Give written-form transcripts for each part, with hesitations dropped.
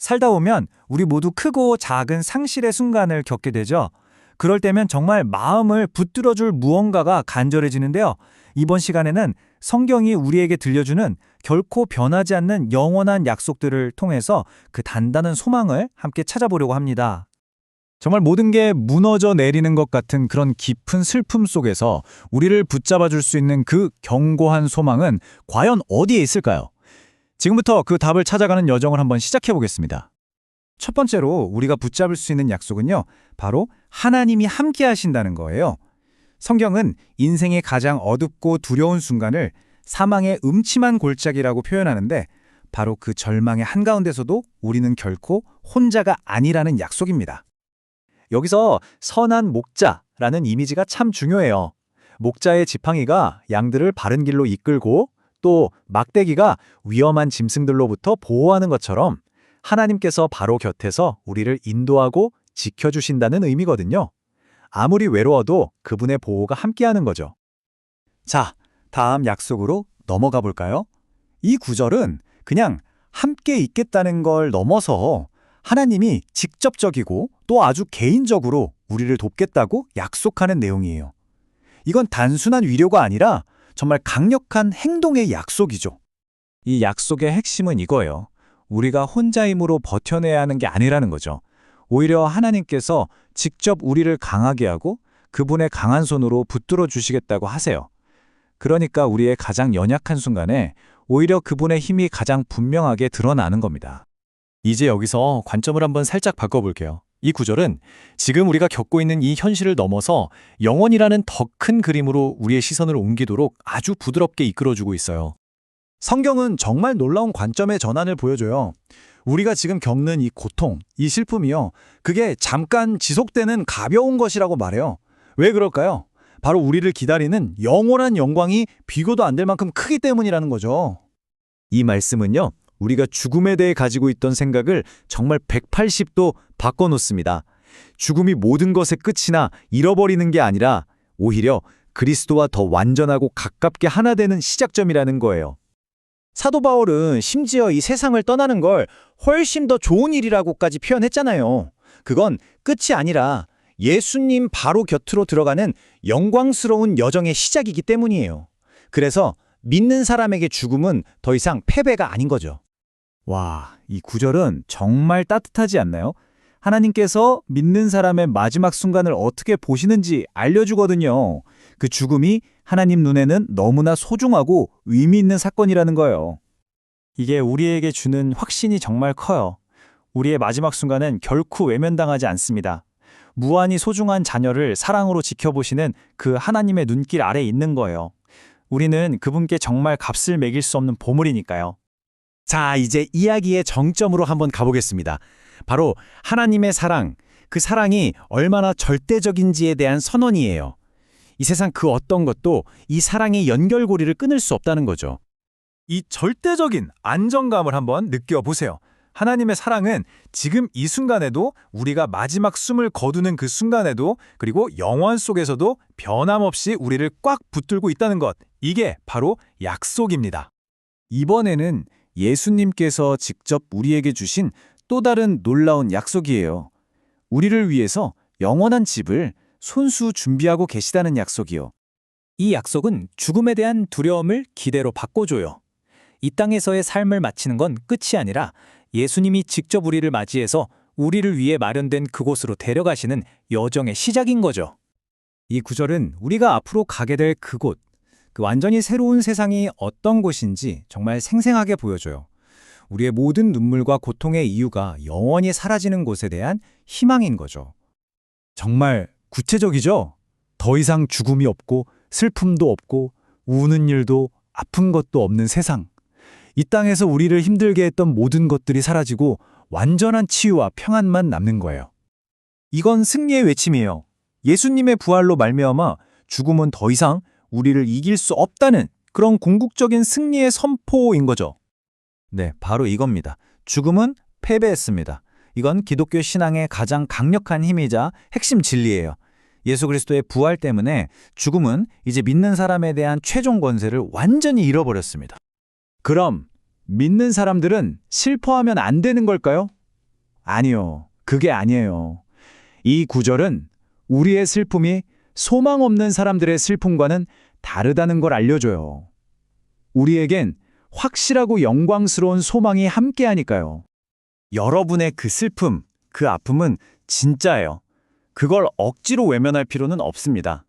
살다 보면 우리 모두 크고 작은 상실의 순간을 겪게 되죠. 그럴 때면 정말 마음을 붙들어줄 무언가가 간절해지는데요. 이번 시간에는 성경이 우리에게 들려주는 결코 변하지 않는 영원한 약속들을 통해서 그 단단한 소망을 함께 찾아보려고 합니다. 정말 모든 게 무너져 내리는 것 같은 그런 깊은 슬픔 속에서 우리를 붙잡아 줄 수 있는 그 견고한 소망은 과연 어디에 있을까요? 지금부터 그 답을 찾아가는 여정을 한번 시작해 보겠습니다. 첫 번째로 우리가 붙잡을 수 있는 약속은요, 바로 하나님이 함께 하신다는 거예요. 성경은 인생의 가장 어둡고 두려운 순간을 사망의 음침한 골짜기라고 표현하는데, 바로 그 절망의 한가운데서도 우리는 결코 혼자가 아니라는 약속입니다. 여기서 선한 목자라는 이미지가 참 중요해요. 목자의 지팡이가 양들을 바른 길로 이끌고 또 막대기가 위험한 짐승들로부터 보호하는 것처럼 하나님께서 바로 곁에서 우리를 인도하고 지켜주신다는 의미거든요. 아무리 외로워도 그분의 보호가 함께하는 거죠. 자, 다음 약속으로 넘어가 볼까요? 이 구절은 그냥 함께 있겠다는 걸 넘어서 하나님이 직접적이고 또 아주 개인적으로 우리를 돕겠다고 약속하는 내용이에요. 이건 단순한 위로가 아니라 정말 강력한 행동의 약속이죠. 이 약속의 핵심은 이거예요. 우리가 혼자 힘으로 버텨내야 하는 게 아니라는 거죠. 오히려 하나님께서 직접 우리를 강하게 하고 그분의 강한 손으로 붙들어 주시겠다고 하세요. 그러니까 우리의 가장 연약한 순간에 오히려 그분의 힘이 가장 분명하게 드러나는 겁니다. 이제 여기서 관점을 한번 살짝 바꿔볼게요. 이 구절은 지금 우리가 겪고 있는 이 현실을 넘어서 영원이라는 더 큰 그림으로 우리의 시선을 옮기도록 아주 부드럽게 이끌어주고 있어요. 성경은 정말 놀라운 관점의 전환을 보여줘요. 우리가 지금 겪는 이 고통, 이 슬픔이요. 그게 잠깐 지속되는 가벼운 것이라고 말해요. 왜 그럴까요? 바로 우리를 기다리는 영원한 영광이 비교도 안 될 만큼 크기 때문이라는 거죠. 이 말씀은요, 우리가 죽음에 대해 가지고 있던 생각을 정말 180도 바꿔놓습니다. 죽음이 모든 것의 끝이나 잃어버리는 게 아니라 오히려 그리스도와 더 완전하고 가깝게 하나 되는 시작점이라는 거예요. 사도 바울은 심지어 이 세상을 떠나는 걸 훨씬 더 좋은 일이라고까지 표현했잖아요. 그건 끝이 아니라 예수님 바로 곁으로 들어가는 영광스러운 여정의 시작이기 때문이에요. 그래서 믿는 사람에게 죽음은 더 이상 패배가 아닌 거죠. 와, 이 구절은 정말 따뜻하지 않나요? 하나님께서 믿는 사람의 마지막 순간을 어떻게 보시는지 알려주거든요. 그 죽음이 하나님 눈에는 너무나 소중하고 의미 있는 사건이라는 거예요. 이게 우리에게 주는 확신이 정말 커요. 우리의 마지막 순간은 결코 외면당하지 않습니다. 무한히 소중한 자녀를 사랑으로 지켜보시는 그 하나님의 눈길 아래에 있는 거예요. 우리는 그분께 정말 값을 매길 수 없는 보물이니까요. 자, 이제 이야기의 정점으로 한번 가보겠습니다. 바로 하나님의 사랑, 그 사랑이 얼마나 절대적인지에 대한 선언이에요. 이 세상 그 어떤 것도 이 사랑의 연결고리를 끊을 수 없다는 거죠. 이 절대적인 안정감을 한번 느껴보세요. 하나님의 사랑은 지금 이 순간에도, 우리가 마지막 숨을 거두는 그 순간에도, 그리고 영원 속에서도 변함없이 우리를 꽉 붙들고 있다는 것, 이게 바로 약속입니다. 이번에는 예수님께서 직접 우리에게 주신 또 다른 놀라운 약속이에요. 우리를 위해서 영원한 집을 손수 준비하고 계시다는 약속이요. 이 약속은 죽음에 대한 두려움을 기대로 바꿔줘요. 이 땅에서의 삶을 마치는 건 끝이 아니라 예수님이 직접 우리를 맞이해서 우리를 위해 마련된 그곳으로 데려가시는 여정의 시작인 거죠. 이 구절은 우리가 앞으로 가게 될 그곳, 그 완전히 새로운 세상이 어떤 곳인지 정말 생생하게 보여줘요. 우리의 모든 눈물과 고통의 이유가 영원히 사라지는 곳에 대한 희망인 거죠. 정말 구체적이죠? 더 이상 죽음이 없고 슬픔도 없고 우는 일도 아픈 것도 없는 세상. 이 땅에서 우리를 힘들게 했던 모든 것들이 사라지고 완전한 치유와 평안만 남는 거예요. 이건 승리의 외침이에요. 예수님의 부활로 말미암아 죽음은 더 이상 우리를 이길 수 없다는 그런 궁극적인 승리의 선포인 거죠. 네, 바로 이겁니다. 죽음은 패배했습니다. 이건 기독교 신앙의 가장 강력한 힘이자 핵심 진리예요. 예수 그리스도의 부활 때문에 죽음은 이제 믿는 사람에 대한 최종 권세를 완전히 잃어버렸습니다. 그럼 믿는 사람들은 슬퍼하면 안 되는 걸까요? 아니요. 그게 아니에요. 이 구절은 우리의 슬픔이 소망 없는 사람들의 슬픔과는 다르다는 걸 알려줘요. 우리에겐 확실하고 영광스러운 소망이 함께하니까요. 여러분의 그 슬픔, 그 아픔은 진짜예요. 그걸 억지로 외면할 필요는 없습니다.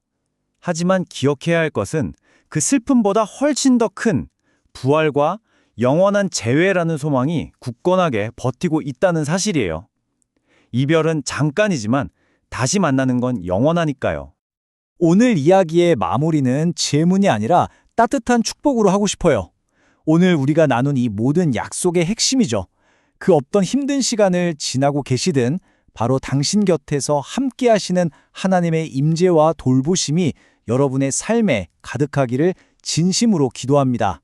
하지만 기억해야 할 것은 그 슬픔보다 훨씬 더 큰 부활과 영원한 재회라는 소망이 굳건하게 버티고 있다는 사실이에요. 이별은 잠깐이지만 다시 만나는 건 영원하니까요. 오늘 이야기의 마무리는 질문이 아니라 따뜻한 축복으로 하고 싶어요. 오늘 우리가 나눈 이 모든 약속의 핵심이죠. 그 어떤 힘든 시간을 지나고 계시든 바로 당신 곁에서 함께 하시는 하나님의 임재와 돌보심이 여러분의 삶에 가득하기를 진심으로 기도합니다.